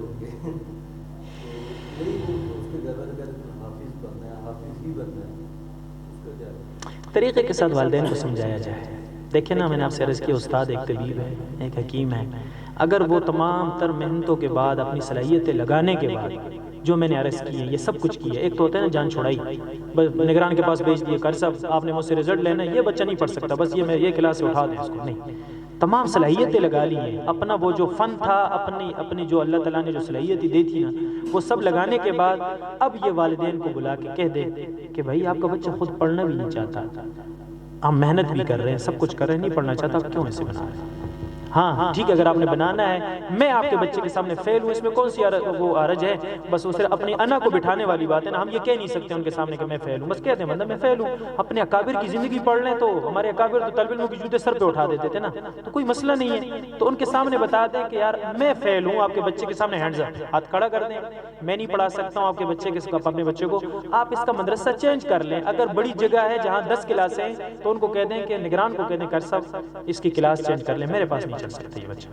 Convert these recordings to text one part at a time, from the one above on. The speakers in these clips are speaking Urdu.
ہوں گے تو نہیں اس کے گھر والے کہتے ہیں حافظ بننا ہے، حافظ ہی بننا ہے، اس کا کیا طریقے کے ساتھ والدین کو سمجھایا جائے. دیکھیں نا، میں نے آپ سے عرض کیا استاد ایک طبیب ہے، ایک حکیم ہے. اگر وہ تمام تر محنتوں کے بعد اپنی صلاحیتیں لگانے کے بعد جو میں نے عرض کی ہے یہ سب کچھ کی ہے، ایک تو ہوتا ہے نا جان چھوڑائی، بس نگران کے پاس بھیج دیے، کر صاحب آپ نے مجھ سے رزلٹ لینا ہے، یہ بچہ نہیں پڑھ سکتا، بس یہ کلاس سے اٹھا دیں اس کو. نہیں، تمام صلاحیتیں لگا لی ہیں، اپنا وہ جو فن تھا، اپنی جو اللہ تعالیٰ نے جو صلاحیتیں دی تھی نا، وہ سب لگانے کے بعد اب یہ والدین کو بلا کے کہہ دے کہ بھائی آپ کا بچہ خود پڑھنا بھی نہیں چاہتا، ہم محنت بھی کر رہے ہیں، سب کچھ کر رہے ہیں، نہیں پڑھنا چاہتا، آپ کیوں ایسے بنا رہے ہیں؟ ہاں ٹھیک ہے، اگر آپ نے بنانا ہے، میں آپ کے بچے کے سامنے فیل ہوں، اس میں کون سی وہ حرج ہے؟ بس وہ صرف اپنی انا کو بٹھانے والی بات ہے نا. ہم یہ کہہ نہیں سکتے ان کے سامنے کہ میں فیل ہوں، بس کہہ دیں مطلب میں فیل ہوں. اپنے اکابر کی زندگی پڑھ لیں، تو ہمارے اکابر تو طالب علموں کی جوتے سر پہ اٹھا دیتے تھے نا، تو کوئی مسئلہ نہیں ہے. تو ان کے سامنے بتا دیں کہ یار میں فیل ہوں، آپ کے بچے کے سامنے ہینڈز اپ، ہاتھ کھڑا کر دیں، میں نہیں پڑھا سکتا ہوں آپ کے بچے کے، اپنے بچے کو آپ اس کا مدرسہ چینج کر لیں. اگر بڑی جگہ ہے جہاں 10 کلاسیں ہیں تو ان کو کہہ دیں کہ نگران کو کہہ دیں کر صاحب اس کی کلاس چینج کر لیں، میرے پاس نہیں چل سکتا یہ بچہ.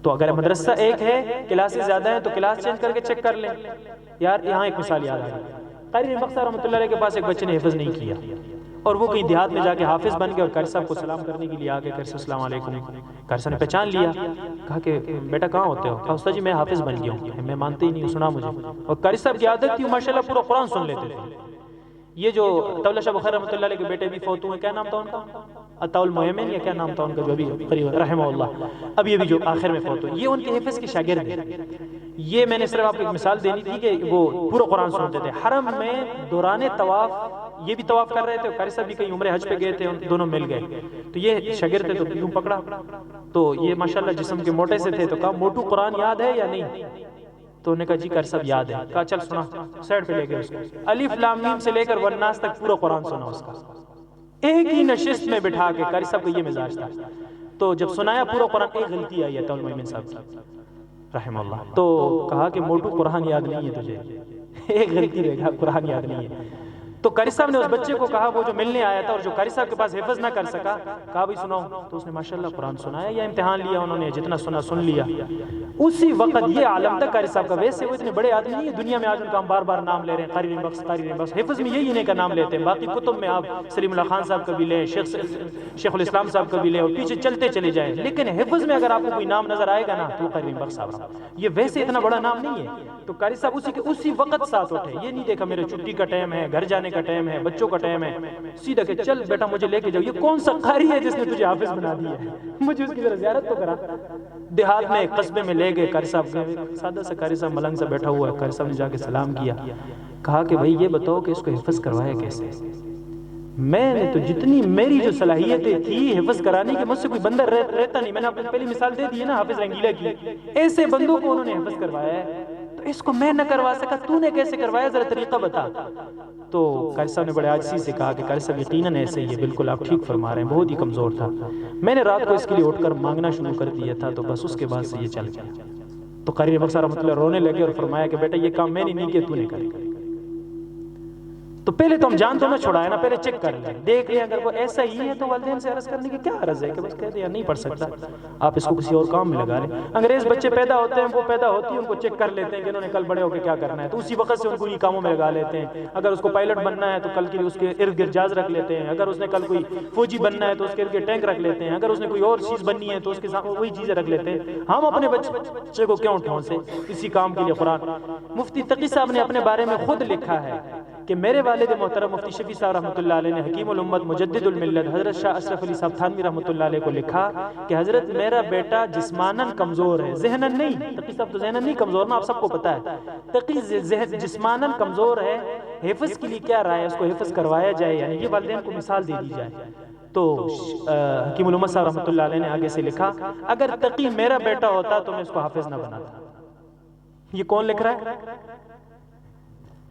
تو اگر مدرسہ ایک ہے، کلاسز زیادہ ہیں، تو کلاس چینج کر کے چیک کر لیں. یار یہاں ایک مثال یاد آ گئی، قاری بختیار رحمۃ اللہ علیہ کے پاس ایک بچے نے حفظ نہیں کیا، اور وہ کہیں دیہات میں جا کے حافظ بن گئے، اور قاری صاحب کو سلام کرنے کے لیے آ گئے، قاری صاحب السلام علیکم. قاری صاحب نے پہچان لیا، کہا کہ بیٹا کہاں ہوتے ہو؟ کہا استاد جی میں حافظ بن گیا ہوں. میں مانتے ہی نہیں ہوں، سنا مجھے. اور قاری صاحب کی عادت تھی ماشاءاللہ پورا قرآن سن لیتے تھے. یہ جو طلحہ شاہ بخاری رحمۃ اللہ علیہ کے بیٹے بھی فوت ہوئے، کیا نام تھا ان کا؟ عطاء المؤمن یا کیا نام تھا ان کا، جو ابھی قریب رحمہ اللہ، اب یہ بھی جو آخر میں فوت ہوئے، یہ ان کے حفظ کے شاگرد ہیں. یہ میں نے صرف آپ کو ایک مثال دینی تھی کہ وہ پورا قرآن سنتے تھے. حرم میں دوران طواف یہ بھی طواف کر رہے تھے، قاری صاحب بھی کہیں عمرہ حج پہ گئے تھے، دونوں مل گئے. تو یہ شاگرد تھے تو یوں پکڑا، تو یہ ماشاءاللہ جسم کے موٹے سے تھے، تو کہا موٹو قرآن یاد ہے یا نہیں؟ تو انہوں نے کہا جی قاری صاحب یاد ہے. کہا چل سنا، سائڈ پہ لے گئے اس کو، الف لام میم سے لے کر والناس تک پورا قرآن سنا اس کا، ایک ہی نشست میں بٹھا کے. قاری صاحب کا یہ مزاج تھا. تو جب سنایا پورا قرآن، ایک غلطی آئی ہے عطاء المؤمن صاحب کی رحمہ اللہ، تو کہا کہ موٹو قرآن یاد نہیں ہے تجھے، ایک غلطی رہ گیا، قرآن یاد نہیں ہے. تو قاری صاحب نے اس بچے کو کہا، وہ جو ملنے آیا تھا اور جو قاری صاحب کے پاس حفظ نہ کر سکا، کہا بھائی سناؤ. تو اس نے ماشاءاللہ قرآن سنایا، یا امتحان لیا انہوں نے، جتنا سنا سن لیا. اسی وقت یہ عالم تک قاری صاحب کا، ویسے وہ اتنے بڑے آدمی نہیں ہے دنیا میں، آج ان کا ہم بار بار نام لے رہے ہیں، قاری بخش، قاری بخش. حفظ میں یہی انہیں کا نام لیتے ہیں، باقی کتب میں آپ سلیم اللہ خان صاحب کا بھی لیں، شیخ الاسلام صاحب کا بھی لیں، اور پیچھے چلتے چلے جائیں. لیکن حفظ میں اگر آپ کو کوئی نام نظر آئے گا نا تو قاری بخش صاحب، یہ ویسے اتنا بڑا نام نہیں ہے. تو قاری صاحب اسی وقت ساتھ اٹھے، یہ نہیں دیکھا میرے چھٹی کا ٹائم ہے، گھر جانے کا ٹائم ہے، بچوں کا ٹائم ہے، سیدھا کہ چل بیٹا مجھے لے کے جاؤ. یہ کون سا قاری ہے جس نے تجھے حافظ بنا دیا ہے؟ مجھے اس کی ذرا زیارت تو کرا. دیہات میں ایک قصبے میں لے گئے، قاری صاحب سادہ سا قاری صاحب ملنگ سا بیٹھا ہوا ہے. قاری صاحب نے جا کے سلام کیا، کہا کہ بھائی یہ بتاؤ کہ اس کو حفظ کروایا کیسے؟ میں نے تو جتنی میری جو صلاحیتیں تھی حفظ کرانے کی، مجھ سے کوئی بندہ رہتا نہیں. میں نے آپ کو پہلی مثال دے دی ہے نا حافظ رنگیلا کی، ایسے بندوں کو انہوں نے حفظ کروایا ہے. تو اس کو میں نہ کروا سکا، تو نے کیسے کروایا؟ ذرا طریقہ بتا. تو قاری صاحب نے بڑے عاجزی سے کہا کہ قاری صاحب یقیناً ایسے ہی ہے، بالکل آپ ٹھیک فرما رہے ہیں، بہت ہی کمزور تھا، میں نے رات کو اس کے لیے اٹھ کر مانگنا شروع کر دیا تھا، تو بس اس کے بعد سے یہ چل گیا. تو قاری بخش رحمۃ اللہ رونے لگے اور فرمایا کہ بیٹا یہ کام میں نے نہیں کیا، تو نے کر. تو پہلے تو ہم جان تو نہ چھڑائے نا، پہلے چیک کر لیں، دیکھ لیں، اگر وہ ایسا ہی ہے تو والدین سے عرض کرنے کی کیا عرض ہے کہ بس کہہ دیں نہیں پڑھ سکتا، آپ اس کو کسی اور کام میں لگا لیں. انگریز بچے پیدا ہوتے ہیں، وہ پیدا ہوتی ہیں ان کو چیک کر لیتے ہیں کہ انہوں نے کل بڑے ہو کے کیا کرنا ہے، تو اسی وقت سے ان کو یہ کاموں میں لگا لیتے ہیں. اگر اس کو پائلٹ بننا ہے تو کل کے لیے اس کے ارد گرد جہاز رکھ لیتے ہیں، اگر اس نے کل کوئی فوجی بننا ہے تو اس کے ارد گرد ٹینک رکھ لیتے ہیں، اگر اس نے کوئی اور چیز بننی ہے تو اس کے ساتھ وہی چیزیں رکھ لیتے ہیں. ہم اپنے بچے کو کیوں ٹھونسے اسی کام کے لیے؟ قرآن مفتی تقی صاحب نے اپنے بارے میں خود لکھا ہے کہ میرے والد محترم مفتی شفیع صاحب رحمۃ اللہ علیہ نے حکیم الامت مجدد الملت حضرت شاہ اشرف علی صاحب تھانوی رحمۃ اللہ علیہ کو لکھا کہ حضرت میرا بیٹا جسماناً کمزور ہے، ذہناً نہیں. تقی صاحب تو ذہناً نہیں کمزور نا، آپ سب کو پتا ہے. تقی جسماناً کمزور ہے، حفظ کے لیے کیا رائے ہے؟ اس کو حفظ کروایا جائے، یعنی یہ والدین کو مثال دے دی جائے. تو حکیم الامت صاحب رحمۃ اللہ علیہ نے آگے سے لکھا اگر تقی میرا بیٹا ہوتا تو میں اس کو حافظ نہ بناتا. یہ کون لکھ رہا ہے؟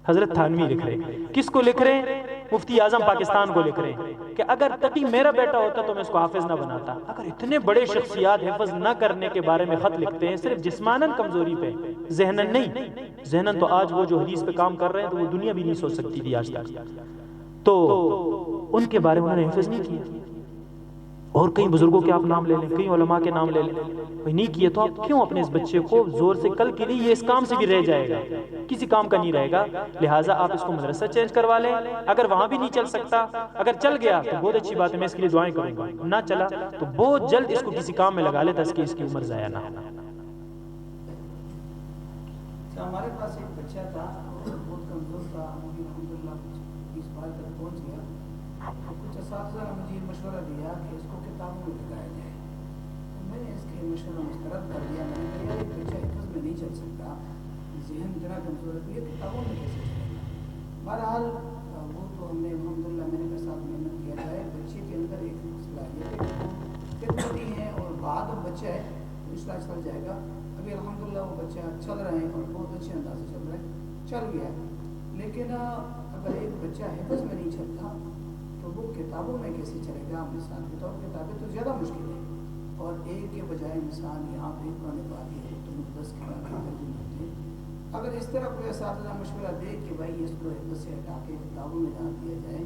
حضرت تھانوی لکھ رہے ہیں. کس کو لکھ رہے ہیں؟ مفتی اعظم پاکستان کو لکھ رہے ہیں کہ اگر تقی میرا بیٹا ہوتا تو میں اس کو حافظ نہ بناتا. اگر اتنے بڑے شخصیات حفظ نہ کرنے کے بارے میں خط لکھتے ہیں صرف جسماناً کمزوری پہ، ذہناً نہیں. ذہناً تو آج وہ جو حدیث پہ کام کر رہے ہیں تو وہ دنیا بھی نہیں سوچ سکتی تھی آج تک. تو ان کے بارے میں انہوں نے حفظ نہیں کیا. اور کئی بزرگوں کے آپ نام لے لیں، کئی علماء کے نام لے لیں، بھائی نہیں کیے تو آپ کیوں اپنے اس بچے کو زور سے، کل کے لیے یہ اس کام سے بھی رہ جائے گا، کسی کام کا نہیں رہے گا، لہٰذا آپ اس کو مدرسہ چینج کروا لیں، اگر وہاں بھی نہیں چل سکتا، اگر چل گیا تو بہت اچھی بات ہے، میں اس کے لیے دعائیں کروں گا، نہ چلا تو بہت جلد اس کو کسی کام میں لگا لے تاکہ اس کی عمر ضائع نہ ہو۔ ہمارے پاس ایک بچہ تھا، بہت کمزور تھا، الحمدللہ 20 سال تک پہنچ گیا، کچھ اساتذہ نے مجھے مشورہ دیا کہ اس کو کتابوں میں لگایا جائے، تو میں نے اس کے مشورہ مسترد کر دیا، میں نے کہا یار ایک بچہ حفظ میں نہیں چل سکتا، ذہن اتنا کمزور ہے تو یہ کتابوں میں کیسے چلے گا؟ بہرحال وہ تو ہم نے الحمدللہ میں نے ساتھ محنت کیا جائے، بچے کے اندر ایک صلاحیت ہے، خدمتی ہیں اور بعد بچہ ہے تو اس طرح چل جائے گا۔ ابھی الحمدللہ وہ بچہ چل رہے ہیں اور بہت اچھے انداز سے چل رہا ہے، چل گیا ہے، لیکن اگر ایک بچہ حفظ میں نہیں چلتا تو وہ کتابوں میں کیسے چلے گا؟ مثال کے طور کتابیں تو زیادہ مشکل ہے، اور ایک کے بجائے مثال یہاں پہ قرآن پاک ہے تو 10 کتابیں ترجمے ہوتے ہیں۔ اگر اس طرح کوئی اساتذہ مشورہ دے کہ بھائی اس کو حفظ سے ہٹا کے کتابوں میں ڈال دیا جائے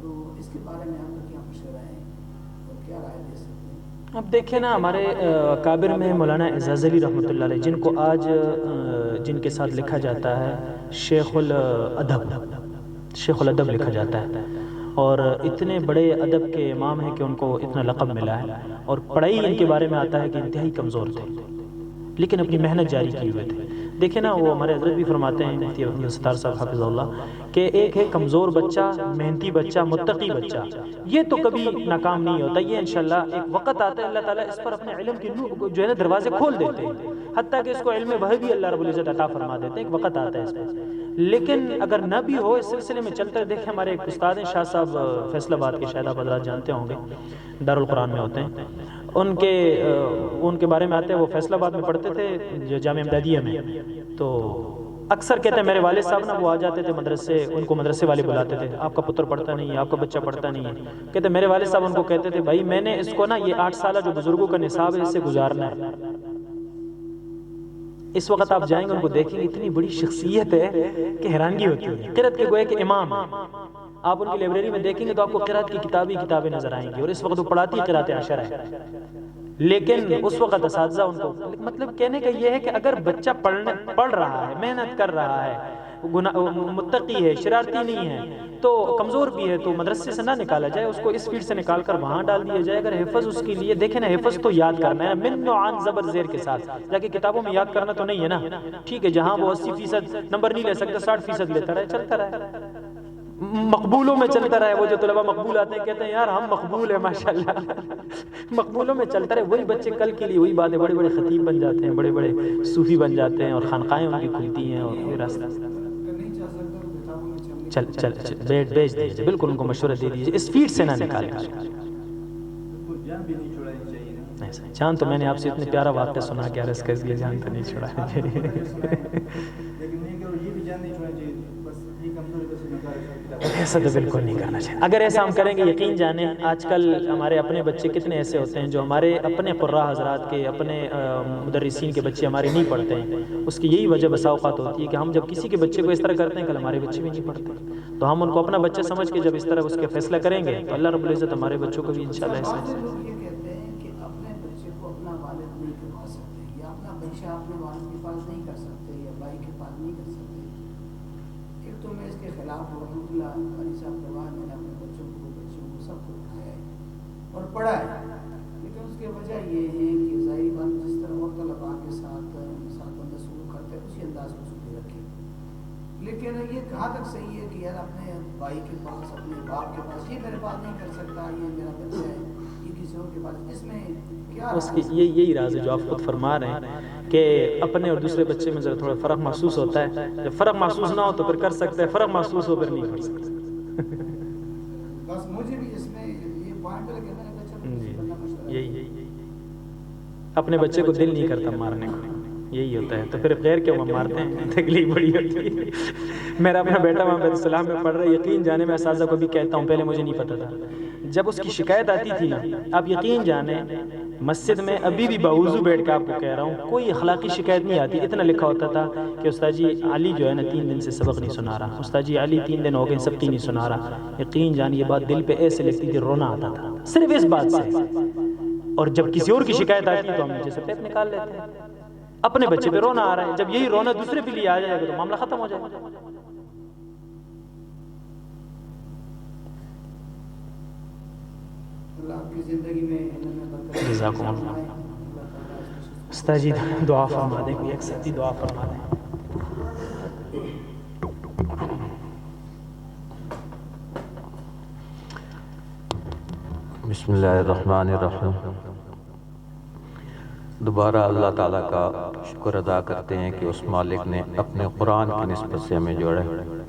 تو اس کے بارے میں آپ کا کیا مشورہ ہے اور کیا رائے دے سکتے ہیں؟ اب دیکھیں نا، ہمارے اکابر میں مولانا اعزاز علی رحمۃ اللہ علیہ، جن کو آج جن کے ساتھ لکھا جاتا ہے شیخ الادب، شیخ الادب لکھا جاتا ہے، اور اتنے بڑے ادب کے امام ہیں کہ ان کو اتنا لقب ملا ہے، اور پڑھائی ان کے بارے میں آتا ہے کہ انتہائی کمزور تھے لیکن اپنی محنت جاری کی ہوئے تھے۔ دیکھیں نا، وہ ہمارے حضرت بھی فرماتے ہیں، مفتی عبد الستار صاحب حافظ اللہ، کہ ایک ہے کمزور بچہ، محنتی بچہ، متقی بچہ، یہ تو کبھی ناکام نہیں ہوتا، یہ انشاءاللہ ایک وقت آتا ہے اللہ تعالیٰ اس پر اپنے علم کے جو ہے نا دروازے کھول دیتے ہیں، حتیٰ کہ اس کو علم وہ بھی اللہ رب العزت عطا فرما دیتے ہیں، ایک وقت آتا ہے اس پر۔ لیکن اگر نہ بھی ہو، اس سلسلے میں چلتا ہے۔ دیکھیں ہمارے ایک استاد ہیں شاہ صاحب فیصل آباد کے، شاید آپ حضرات جانتے ہوں گے، دارالقرآن میں ہوتے ہیں، ان کے بارے میں آتے ہیں، وہ فیصل آباد میں پڑھتے تھے جامعہ امدادیہ میں، تو اکثر کہتے ہیں میرے والد صاحب نا، وہ آ جاتے تھے مدرسے، ان کو مدرسے والے بلاتے تھے، آپ کا پتر پڑھتا نہیں ہے، آپ کا بچہ پڑھتا نہیں ہے، کہتے میرے والد صاحب ان کو کہتے تھے بھائی میں نے اس کو نا یہ 8 سالہ جو بزرگوں کا نصاب ہے اس سے گزارنا ہے۔ اس وقت آپ جائیں گے ان کو دیکھیں گے، اتنی بڑی شخصیت ہے کہ حیرانگی ہوتی ہے، قرأت کے گویا کہ امام ہے۔ آپ ان کی لائبریری میں دیکھیں گے تو آپ کو قرأت کی کتابیں نظر آئیں گی، اور اس وقت وہ پڑھاتی قرأت عشرہ ہے، لیکن اس وقت اساتذہ ان کو، مطلب کہنے کا یہ ہے کہ اگر بچہ پڑھ رہا ہے، محنت کر رہا ہے، متقی ہے، شرارتی نہیں ہے، تو کمزور بھی ہے، تو مدرسے سے نہ نکالا جائے، اس کو اس فیلڈ سے نکال کر وہاں ڈال دیا جائے۔ اگر حفظ اس کے لیے، دیکھیں نا حفظ تو یاد کرنا ہے، من نوعان زبر زیر کے ساتھ، جا کے کتابوں میں یاد کرنا تو نہیں ہے نا، ٹھیک ہے، جہاں وہ 80% نمبر نہیں لے سکتا 60% لیتا رہے، چلتا رہے، مقبولوں میں چلتا رہے۔ وہ جو طلبہ مقبول آتے ہیں کہتے ہیں یار ہم مقبول ہیں ماشاءاللہ، مقبولوں میں چلتا رہے، وہی بچے کل کے لیے وہی باتیں، بڑے بڑے خطیب بن جاتے ہیں، بڑے بڑے صوفی بن جاتے ہیں، اور خانقاہیں ان کی کھلتی ہیں، اور یہ راستہ بیچ دیجیے، بالکل ان کو مشورہ دے دیجیے، اس فیلڈ سے نہ نکالیں۔ جان تو میں نے آپ سے اتنے پیارا واقعہ سنا کہ عرض کر دیا، جان تو نہیں چھوڑا ایسا تو بالکل نہیں کرنا چاہیے۔ اگر ایسا ہم کریں گے، یقین جانیں آج کل ہمارے اپنے بچے کتنے ایسے ہوتے ہیں جو ہمارے اپنے قراء حضرات کے، اپنے مدرسین کے بچے ہمارے نہیں پڑھتے ہیں۔ اس کی یہی وجہ بسا اوقات ہوتی ہے کہ ہم جب کسی کے بچے کو اس طرح کرتے ہیں، کل ہمارے بچے بھی نہیں پڑھتے، تو ہم ان کو اپنا بچہ سمجھ کے جب اس طرح اس کے فیصلہ کریں گے تو اللہ رب العزت ہمارے بچوں کو بھی انشاءاللہ ایسا اپنے والد کے پاس نہیں کر سکتے یا بھائی کے پاس نہیں کر سکتے۔ ایک تو میں اس کے خلاف الحمدللہ قاری صاحب کے بعد میں نے اپنے بچوں کو سب کو اٹھایا ہے اور پڑھا ہے، لیکن اس کی وجہ یہ ہے کہ ظاہری بات جس طرح اور طلباء کے ساتھ بندہ سلوک کرتے ہیں اسی انداز میں سلوک رکھے، لیکن یہ کہاں تک صحیح ہے کہ یار اپنے بھائی کے پاس، اپنے باپ کے پاس، یہ میرے پاس نہیں کر سکتا، یہ میرا بچہ ہے، یہ کسی اور کے پاس، اس میں کیا اس کی یہی راز ہے جو آپ خود فرما رہے ہیں کہ اپنے اور دوسرے بچے میں ذرا تھوڑا فرق محسوس ہوتا ہے، جب فرق محسوس نہ ہو تو پھر کر سکتے ہیں، فرق محسوس ہو پھر نہیں کر سکتے۔ بس مجھے بھی اس میں یہ پوائنٹ لگے، میں نے کہا چلو یہی اپنے بچے کو دل نہیں کرتا مارنے کو، یہی ہوتا ہے. تو پھر غیر کے وہ مارتے ہیں, تکلیف بڑی ہوتی ہے. میرا اپنا بیٹا وہاں بیت السلام میں پڑھ رہا ہے, یقین جانے میں اساتذہ کو بھی کہتا ہوں, پہلے مجھے نہیں پتا تھا. جب اس کی شکایت آتی تھی نا, آپ یقین جانے مسجد میں ابھی بھی باوضو بیٹھ کے آپ کو کہہ رہا ہوں, کوئی اخلاقی شکایت نہیں آتی. اتنا لکھا ہوتا تھا کہ استاد جی علی جو ہے نا 3 دن سے سبق نہیں سنا رہا, استاد جی علی 3 دن ہو گئے سبقی نہیں سنا رہا. یقین جانے یہ بات دل پہ ایسے لگتی تھی, رونا آتا تھا صرف اس بات سے. اور جب کسی اور کی شکایت آتی ہے تو ہم نیچے سے ٹیپ نکال لیتے ہیں. اپنے بچے پہ رونا آ رہا ہے, جب یہی رونا دوسرے پہ لیے آ جائے گا تو معاملہ ختم ہو جائے گا. اللہ آپ کی زندگی میں علم میں برکت جزاکم اللہ. استاد جی دعا فرما دیں, کوئی ایک سچی دعا فرما دیں. بسم اللہ الرحمن الرحیم. دوبارہ اللہ تعالیٰ کا شکر ادا کرتے ہیں کہ اس مالک نے اپنے قرآن کی نسبت سے ہمیں جوڑا ہے.